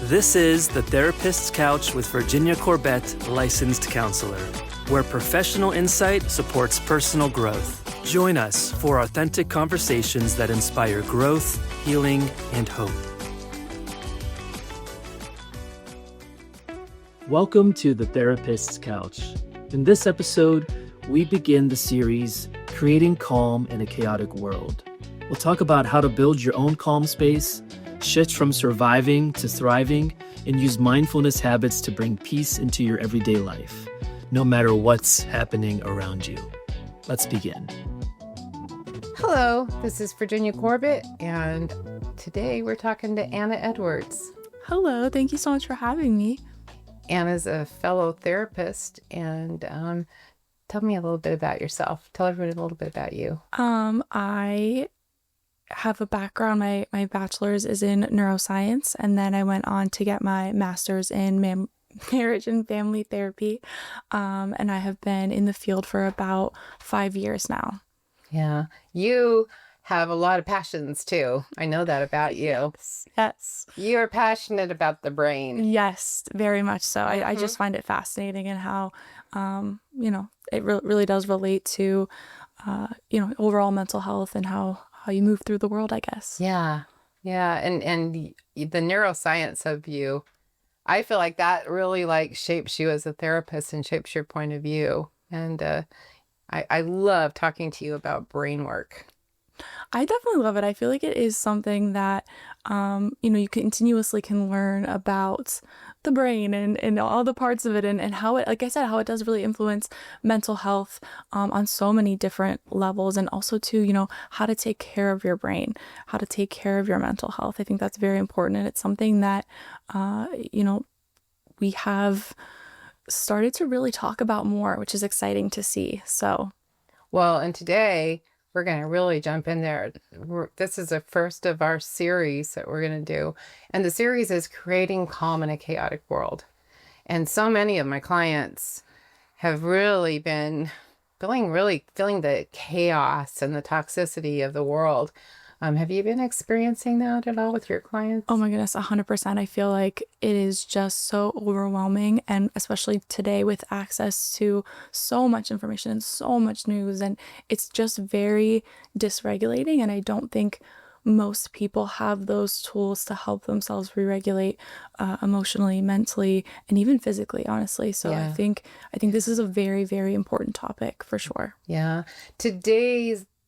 This is The Therapist's Couch with Virginia Corbett, licensed counselor, where professional insight supports personal growth. Join us for authentic conversations that inspire growth, healing, and hope. Welcome to The Therapist's Couch. In this episode, we begin the series, Creating Calm in a Chaotic World. We'll talk about how to build your own calm space, shift from surviving to thriving, and use mindfulness habits to bring peace into your everyday life, no matter what's happening around you. Let's begin. Hello, this is Virginia Corbett, and today we're talking to Anna Edwards. Hello, thank you so much for having me. Anna's a fellow therapist, and tell me a little bit about yourself. Tell everybody a little bit about you. I have a background. My bachelor's is in neuroscience, and then I went on to get my master's in marriage and family therapy, and I have been in the field for about 5 years now. Yeah, you have a lot of passions too. I know that about you. Yes. You're passionate about the brain. Yes, very much so. I just find it fascinating and how, it really does relate to, overall mental health and how you move through the world, I guess. Yeah. Yeah. And the neuroscience of you, I feel like that really shapes you as a therapist and shapes your point of view. And I love talking to you about brain work. I definitely love it. I feel like it is something that, you continuously can learn about the brain and all the parts of it and how it, like I said, how it does really influence mental health on so many different levels, and also to, how to take care of your brain, how to take care of your mental health. I think that's very important. And it's something that, we have started to really talk about more, which is exciting to see. So, well, and today we're going to really jump in there. This is the first of our series that we're going to do. And the series is Creating Calm in a Chaotic World. And so many of my clients have really been feeling the chaos and the toxicity of the world. Have you been experiencing that at all with your clients? Oh my goodness, 100%. I feel like it is just so overwhelming, and especially today with access to so much information and so much news, and it's just very dysregulating, and I don't think most people have those tools to help themselves re-regulate emotionally, mentally, and even physically, honestly. So yeah. I think this is a very, very important topic for sure. Yeah.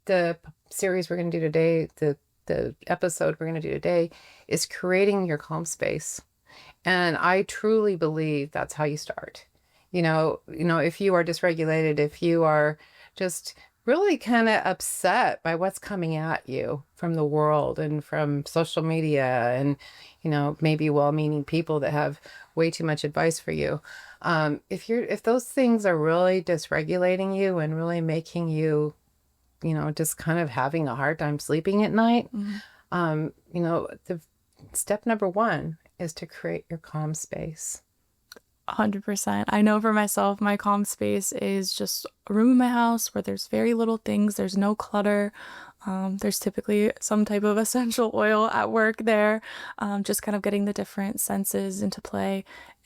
The series we're going to do today, the episode we're going to do today is creating your calm space. And I truly believe that's how you start. If you are dysregulated, if you are just really kind of upset by what's coming at you from the world and from social media and, maybe well-meaning people that have way too much advice for you. If those things are really dysregulating you and really making you just kind of having a hard time sleeping at night, the step number one is to create your calm space. 100%. I know for myself, my calm space is just a room in my house where there's very little things. There's no clutter. There's typically some type of essential oil at work there, just kind of getting the different senses into play.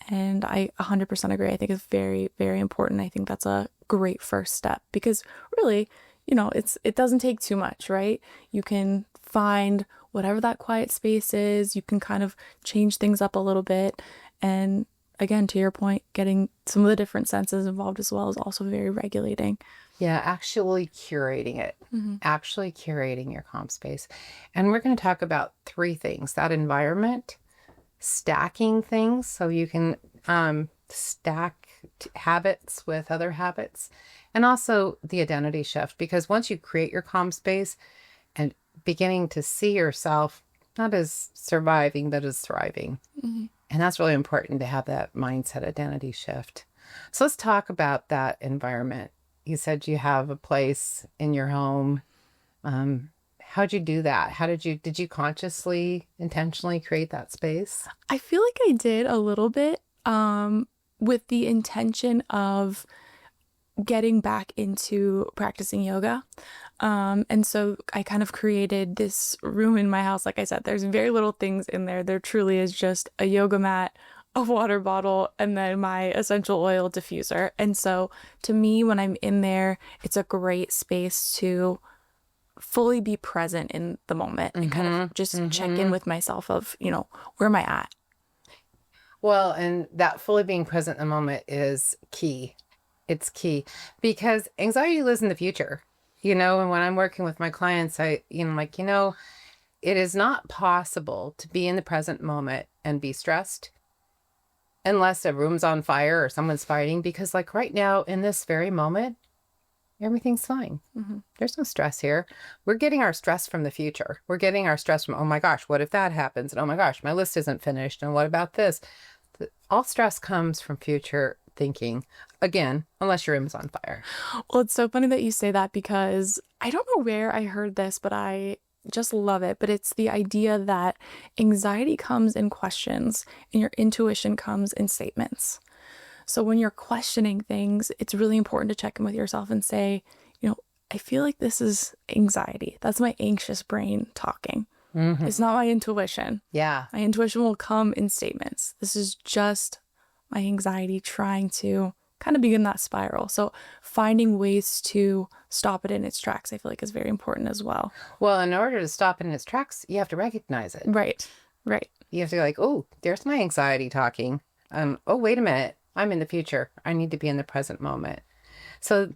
And I 100% agree. I think it's very, very important. I think that's a great first step because really, it doesn't take too much, right? You can find whatever that quiet space is. You can kind of change things up a little bit. And again, to your point, getting some of the different senses involved as well is also very regulating. Yeah, actually curating it, actually curating your calm space. And we're going to talk about 3 things: that environment, stacking things so you can stack habits with other habits, and also the identity shift. Because once you create your calm space and beginning to see yourself not as surviving, but as thriving. Mm-hmm. And that's really important to have that mindset identity shift. So let's talk about that environment. You said you have a place in your home. How'd you do that? Did you consciously, intentionally create that space? I feel like I did a little bit, with the intention of getting back into practicing yoga. And so I kind of created this room in my house. Like I said, there's very little things in there. There truly is just a yoga mat, a water bottle, and then my essential oil diffuser. And so to me, when I'm in there, it's a great space to fully be present in the moment and kind of just check in with myself of, where am I at? Well, and that fully being present in the moment is key. It's key because anxiety lives in the future, and when I'm working with my clients, it is not possible to be in the present moment and be stressed unless a room's on fire or someone's fighting, because like right now in this very moment, everything's fine. There's no stress here. We're getting our stress from the future. We're getting our stress from, oh my gosh, what if that happens? And oh my gosh, my list isn't finished. And what about this? All stress comes from future thinking. Again, unless your room is on fire. Well, it's so funny that you say that because I don't know where I heard this, but I just love it. But it's the idea that anxiety comes in questions and your intuition comes in statements. So when you're questioning things, it's really important to check in with yourself and say, I feel like this is anxiety. That's my anxious brain talking. It's not my intuition. Yeah. My intuition will come in statements. This is just my anxiety trying to kind of begin that spiral. So finding ways to stop it in its tracks, I feel like is very important as well. Well, in order to stop it in its tracks, you have to recognize it. Right. You have to go like, oh, there's my anxiety talking. Oh, wait a minute. I'm in the future. I need to be in the present moment. So,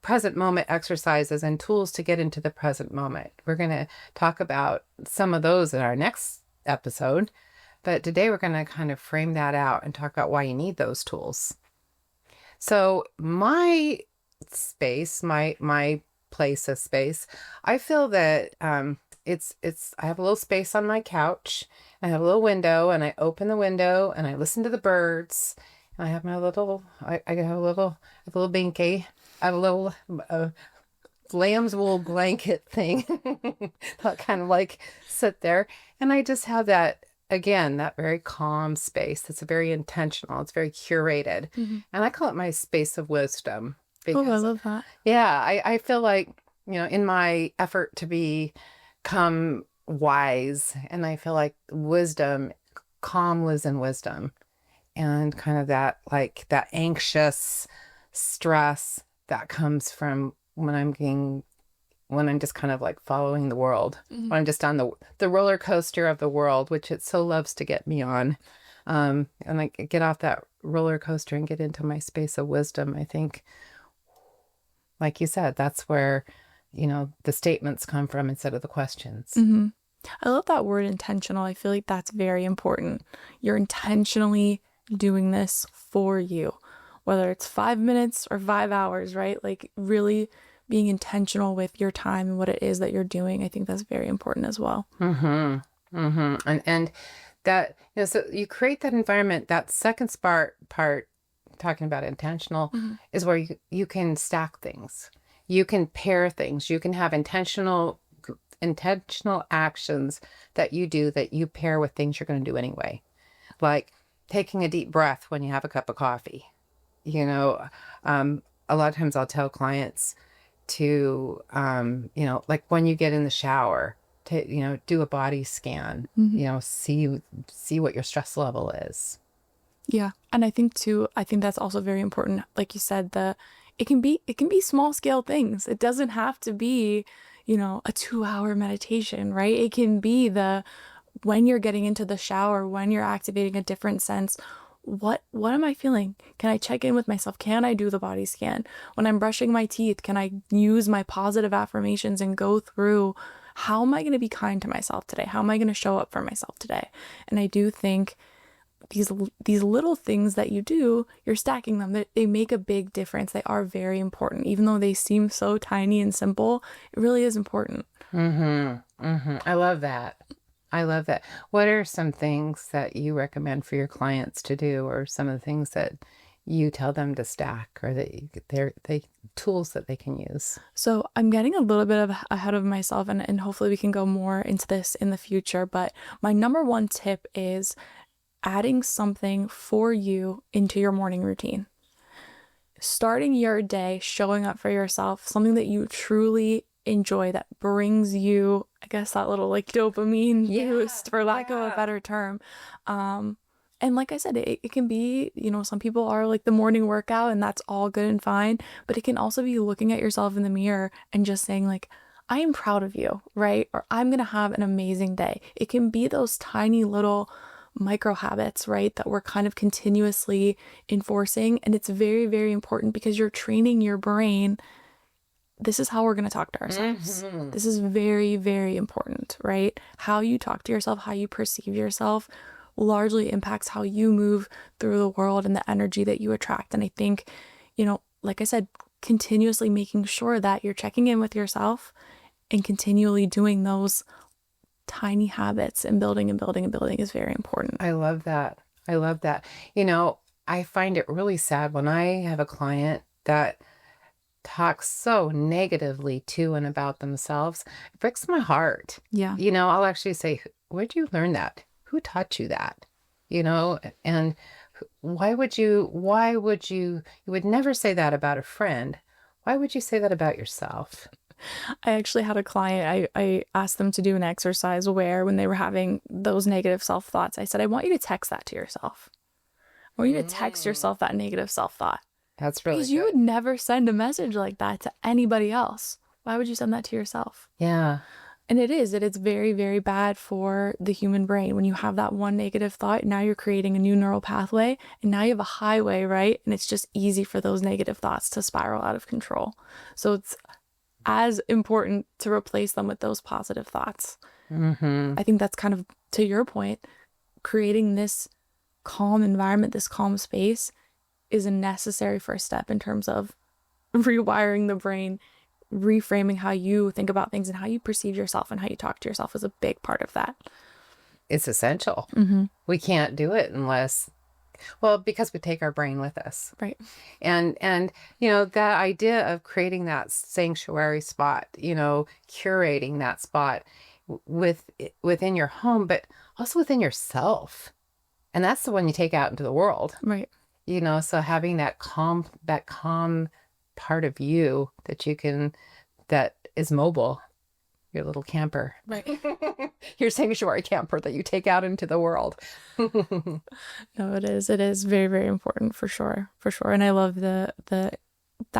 present moment exercises and tools to get into the present moment. We're going to talk about some of those in our next episode. But today we're going to kind of frame that out and talk about why you need those tools. So my space, my place of space, I feel that it's I have a little space on my couch. I have a little window, and I open the window and I listen to the birds. I have my little, I have a little binky. I have a little lamb's wool blanket thing that kind of like sit there. And I just have that, again, that very calm space. That's very intentional. It's very curated. And I call it my space of wisdom. Because, I love that. Yeah, I feel like, in my effort to become wise, and I feel like wisdom, calm lives in wisdom. And kind of that anxious stress that comes from when I'm just kind of like following the world, when I'm just on the roller coaster of the world, which it so loves to get me on. And I get off that roller coaster and get into my space of wisdom. I think, like you said, that's where, the statements come from instead of the questions. I love that word intentional. I feel like that's very important. You're intentionally doing this for you, whether it's 5 minutes or 5 hours, right? Like really being intentional with your time and what it is that you're doing. I think that's very important as well. And that, so you create that environment. That second part talking about intentional is where you can stack things. You can pair things. You can have intentional actions that you do that you pair with things you're going to do anyway. Like taking a deep breath when you have a cup of coffee. A lot of times I'll tell clients to, like when you get in the shower, to, do a body scan, see what your stress level is. Yeah. And I think that's also very important. Like you said, it can be small scale things. It doesn't have to be, a 2-hour meditation, right? It can be when you're getting into the shower, when you're activating a different sense, what am I feeling? Can I check in with myself? Can I do the body scan? When I'm brushing my teeth, can I use my positive affirmations and go through, how am I going to be kind to myself today? How am I going to show up for myself today? And I do think these little things that you do, you're stacking them. They make a big difference. They are very important. Even though they seem so tiny and simple, it really is important. I love that. What are some things that you recommend for your clients to do, or some of the things that you tell them to stack, or that they tools that they can use? So I'm getting a little bit ahead of myself, and hopefully we can go more into this in the future. But my number one tip is adding something for you into your morning routine. Starting your day, showing up for yourself, something that you truly enjoy, that brings you, I guess, that little like dopamine boost, for lack of a better term. And like I said, it can be, some people are like the morning workout, and that's all good and fine. But it can also be looking at yourself in the mirror and just saying like, I am proud of you, right? Or I'm going to have an amazing day. It can be those tiny little micro habits, right? That we're kind of continuously enforcing. And it's very, very important because you're training your brain. This is how we're going to talk to ourselves. This is very, very important, right? How you talk to yourself, how you perceive yourself largely impacts how you move through the world and the energy that you attract. And I think, like I said, continuously making sure that you're checking in with yourself and continually doing those tiny habits and building and building and building is very important. I love that. I love that. I find it really sad when I have a client that talks so negatively to and about themselves. It breaks my heart. Yeah. I'll actually say, where'd you learn that? Who taught you that? And you would never say that about a friend. Why would you say that about yourself? I actually had a client, I asked them to do an exercise where when they were having those negative self-thoughts, I said, I want you to text that to yourself. I want you to text yourself that negative self-thought. That's really Because good. you would never send a message like that to anybody else. Why would you send that to yourself? Yeah. And it's very, very bad for the human brain. When you have that one negative thought, now you're creating a new neural pathway, and now you have a highway, right? And it's just easy for those negative thoughts to spiral out of control. So it's as important to replace them with those positive thoughts. I think that's kind of, to your point, creating this calm environment, this calm space is a necessary first step in terms of rewiring the brain. Reframing how you think about things and how you perceive yourself and how you talk to yourself is a big part of that. It's essential. We can't do it because we take our brain with us. Right. And that idea of creating that sanctuary spot, curating that spot within your home, but also within yourself. And that's the one you take out into the world. Right. So having that calm part of you that is mobile, your little camper, right? Your sanctuary camper that you take out into the world. No, it is very, very important, for sure. And I love that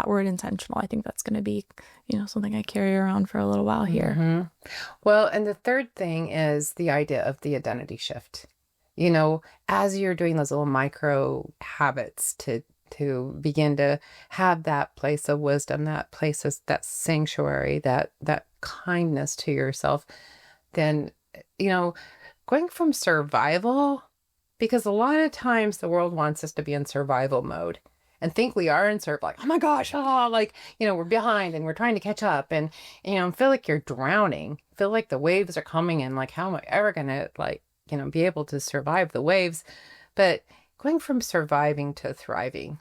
word intentional. I think that's going to be something I carry around for a little while here. Well, and the third thing is the idea of the identity shift. As you're doing those little micro habits to begin to have that place of wisdom, that place of that sanctuary, that kindness to yourself, then, going from survival, because a lot of times the world wants us to be in survival mode and think we are in survival, like, oh my gosh, we're behind and we're trying to catch up, and, feel like you're drowning, feel like the waves are coming in, like, how am I ever going to, be able to survive the waves? But going from surviving to thriving.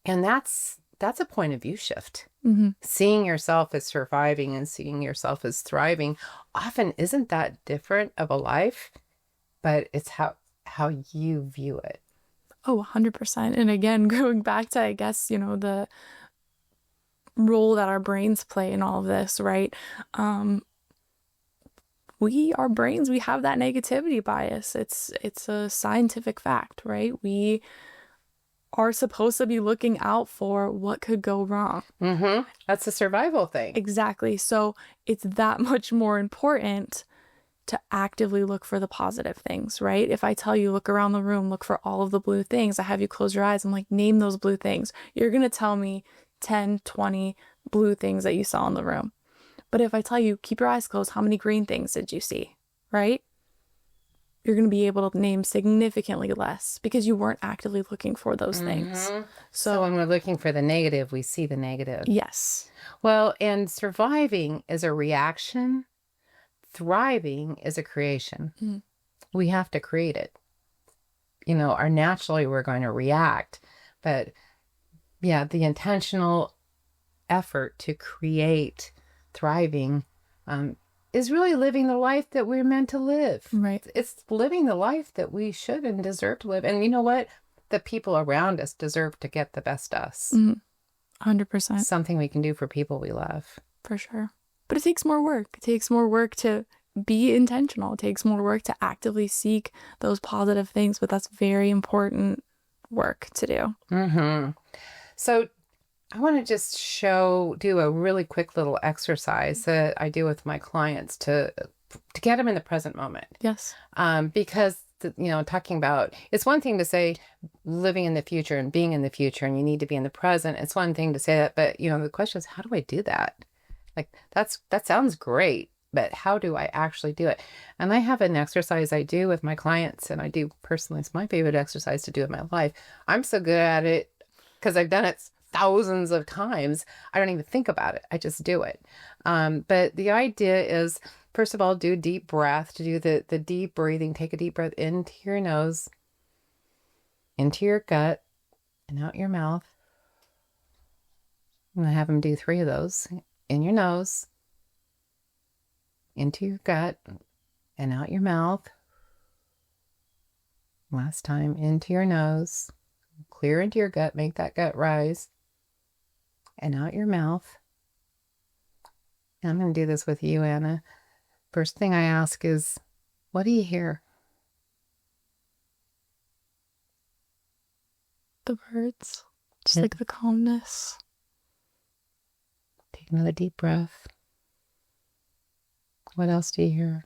And that's a point of view shift. Seeing yourself as surviving and seeing yourself as thriving often isn't that different of a life, but it's how you view it. Oh, 100%. And again, going back to, I guess, the role that our brains play in all of this, right? Our brains, we have that negativity bias. It's a scientific fact, right? We are supposed to be looking out for what could go wrong. That's a survival thing. Exactly. So it's that much more important to actively look for the positive things, right? If I tell you, look around the room, look for all of the blue things, I have you close your eyes, I'm like, name those blue things. You're going to tell me 10, 20 blue things that you saw in the room. But if I tell you, keep your eyes closed, how many green things did you see, right? You're going to be able to name significantly less because you weren't actively looking for those things. So when we're looking for the negative, we see the negative. Yes. Well, and surviving is a reaction. Thriving is a creation. We have to create it. Naturally we're going to react. But yeah, the intentional effort to create thriving is really living the life that we're meant to live. Right. It's living the life that we should and deserve to live. And you know what? The people around us deserve to get the best us. 100%. Something we can do for people we love. For sure. But it takes more work. It takes more work to be intentional. It takes more work to actively seek those positive things, but that's very important work to do. Mm-hmm. So I want to just do a really quick little exercise that I do with my clients to get them in the present moment. Yes. Because talking about, it's one thing to say living in the future and being in the future, and you need to be in the present. It's one thing to say that, but the question is, how do I do that? Like that sounds great, but how do I actually do it? And I have an exercise I do with my clients, and I do personally. It's my favorite exercise to do in my life. I'm so good at it because I've done it thousands of times. I don't even think about it. I just do it. But the idea is, first of all, do a deep breath. To do the deep breathing, take a deep breath into your nose, into your gut, and out your mouth. I'm going to have them do 3 of those. In your nose, into your gut, and out your mouth. Last time, into your nose, clear into your gut, make that gut rise, and out your mouth. And I'm going to do this with you, Anna. First thing I ask is, what do you hear? The birds, just like the calmness. Take another deep breath. What else do you hear?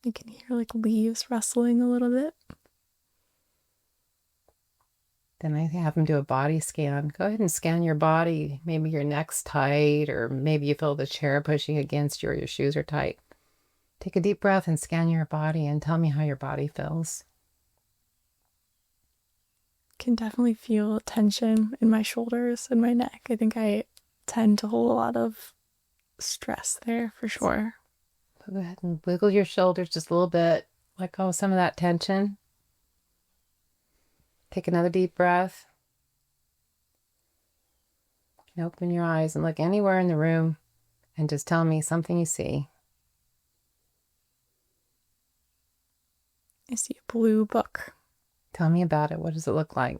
You can hear like leaves rustling a little bit. Then I have them do a body scan. Go ahead and scan your body. Maybe your neck's tight, or maybe you feel the chair pushing against you, or your shoes are tight. Take a deep breath and scan your body and tell me how your body feels. Can definitely feel tension in my shoulders and my neck. I think I tend to hold a lot of stress there for sure. So go ahead and wiggle your shoulders just a little bit. Let go of some of that tension. Take another deep breath. And open your eyes and look anywhere in the room and just tell me something you see. I see a blue book. Tell me about it. What does it look like?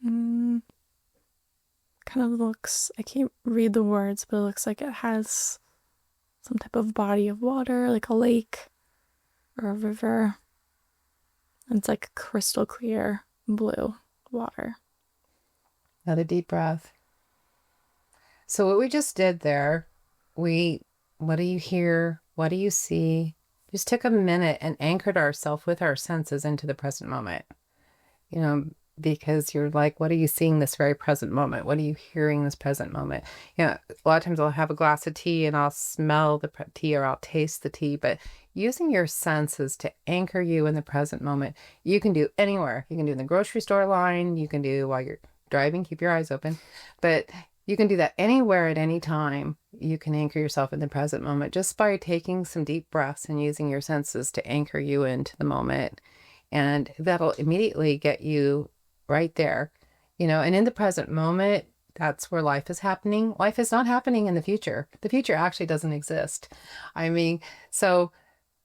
Kind of looks, I can't read the words, but it looks like it has some type of body of water, like a lake or a river. And it's like crystal clear blue water. Another deep breath. So what we just did there, what do you hear? What do you see? Just took a minute and anchored ourselves with our senses into the present moment. Because you're like, what are you seeing this very present moment? What are you hearing this present moment? A lot of times I'll have a glass of tea and I'll smell the tea, or I'll taste the tea, but using your senses to anchor you in the present moment, you can do anywhere. You can do in the grocery store line, you can do while you're driving, keep your eyes open, but you can do that anywhere at any time. You can anchor yourself in the present moment just by taking some deep breaths and using your senses to anchor you into the moment. And that'll immediately get you right there, and in the present moment, that's where life is happening. Life is not happening in the future. The future actually doesn't exist. So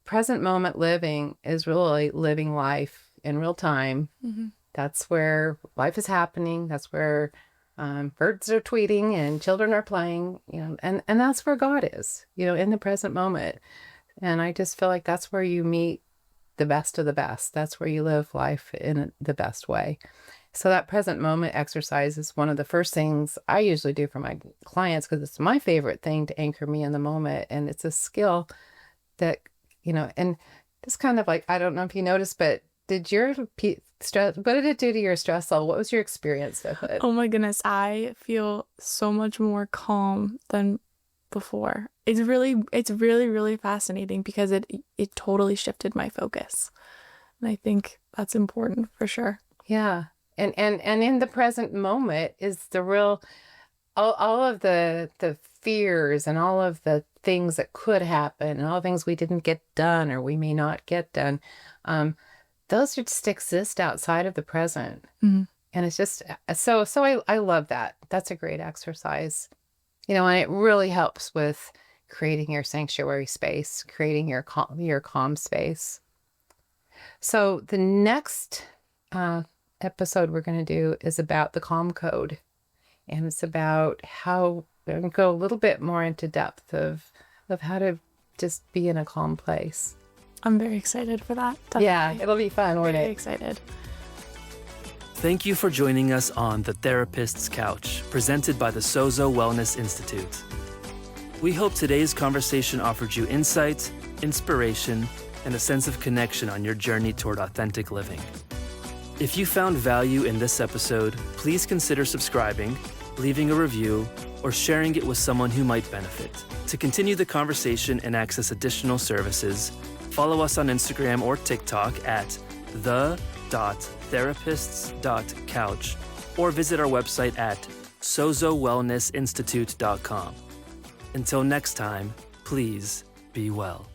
present moment living is really living life in real time. Mm-hmm. That's where life is happening. That's where birds are tweeting and children are playing, and that's where God is, in the present moment. And I just feel like that's where you meet the best of the best. That's where you live life in the best way. So that present moment exercise is one of the first things I usually do for my clients, because it's my favorite thing to anchor me in the moment. And it's a skill that, and just kind of like, I don't know if you noticed, but did your stress, what did it do to your stress level? What was your experience with it? Oh my goodness, I feel so much more calm than before. It's really, really fascinating because it totally shifted my focus. And I think that's important for sure. Yeah. And in the present moment is the real, all of the fears and all of the things that could happen and all the things we didn't get done or we may not get done. Those just exist outside of the present. Mm-hmm. And it's just, so I love that. That's a great exercise, and it really helps with creating your sanctuary space, creating your calm space. So the next, episode we're going to do is about the calm code. And it's about how and go a little bit more into depth of how to just be in a calm place. I'm very excited for that. Yeah, Definitely. it'll be fun, won't Very it? excited. Thank you for joining us on The Therapist's Couch, presented by the Sozo Wellness Institute. We hope today's conversation offered you insight, inspiration, and a sense of connection on your journey toward authentic living. If you found value in this episode, please consider subscribing, leaving a review, or sharing it with someone who might benefit. To continue the conversation and access additional services, follow us on Instagram or TikTok at the.therapists.couch or visit our website at sozowellnessinstitute.com. Until next time, please be well.